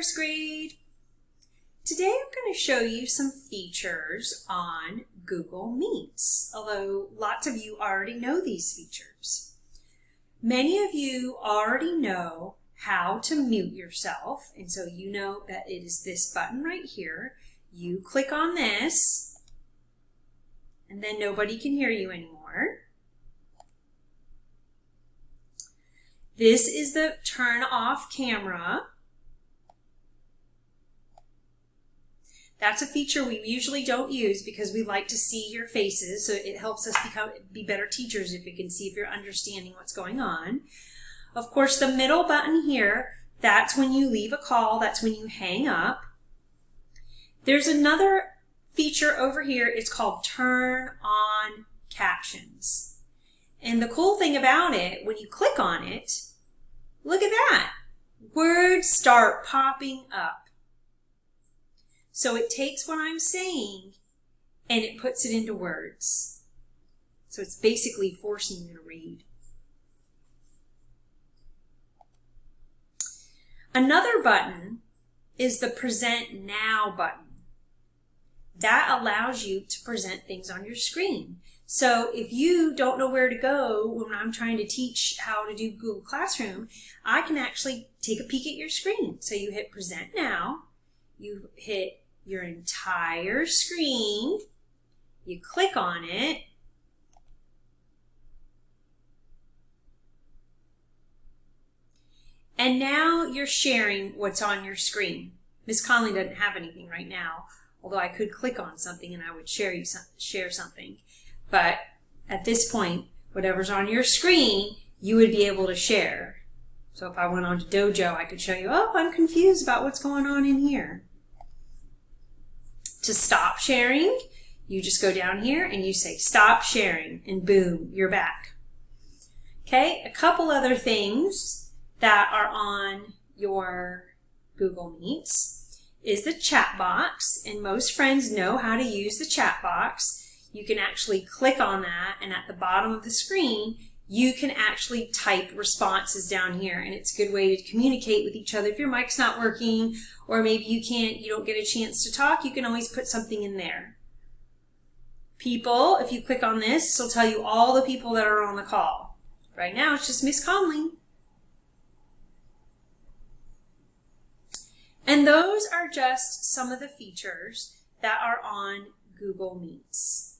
first grade. Today I'm going to show you some features on Google Meets, although lots of you already know these features. Many of you already know how to mute yourself, and so you know that it is this button right here. You click on this, and then nobody can hear you anymore. This is the turn off camera. That's a feature we usually don't use because we like to see your faces, so it helps us be better teachers if we can see if you're understanding what's going on. Of course, the middle button here, that's when you leave a call, that's when you hang up. There's another feature over here, it's called Turn On Captions. And the cool thing about it, when you click on it, look at that. Words start popping up. So it takes what I'm saying and it puts it into words. So it's basically forcing you to read. Another button is the Present Now button. That allows you to present things on your screen. So if you don't know where to go when I'm trying to teach how to do Google Classroom, I can actually take a peek at your screen. So you hit Present Now, you hit your entire screen, you click on it, and now you're sharing what's on your screen. Miss Conley doesn't have anything right now, although I could click on something and I would share something. But at this point, whatever's on your screen, you would be able to share. So if I went on to Dojo, I could show you, oh, I'm confused about what's going on in here. To stop sharing, you just go down here and you say stop sharing, and boom, you're back. Okay, a couple other things that are on your Google Meets is the chat box, and most friends know how to use the chat box. You can actually click on that, and at the bottom of the screen, you can actually type responses down here, and it's a good way to communicate with each other. If your mic's not working, or maybe you don't get a chance to talk, you can always put something in there. People, if you click on this will tell you all the people that are on the call. Right now, it's just Miss Conley. And those are just some of the features that are on Google Meets.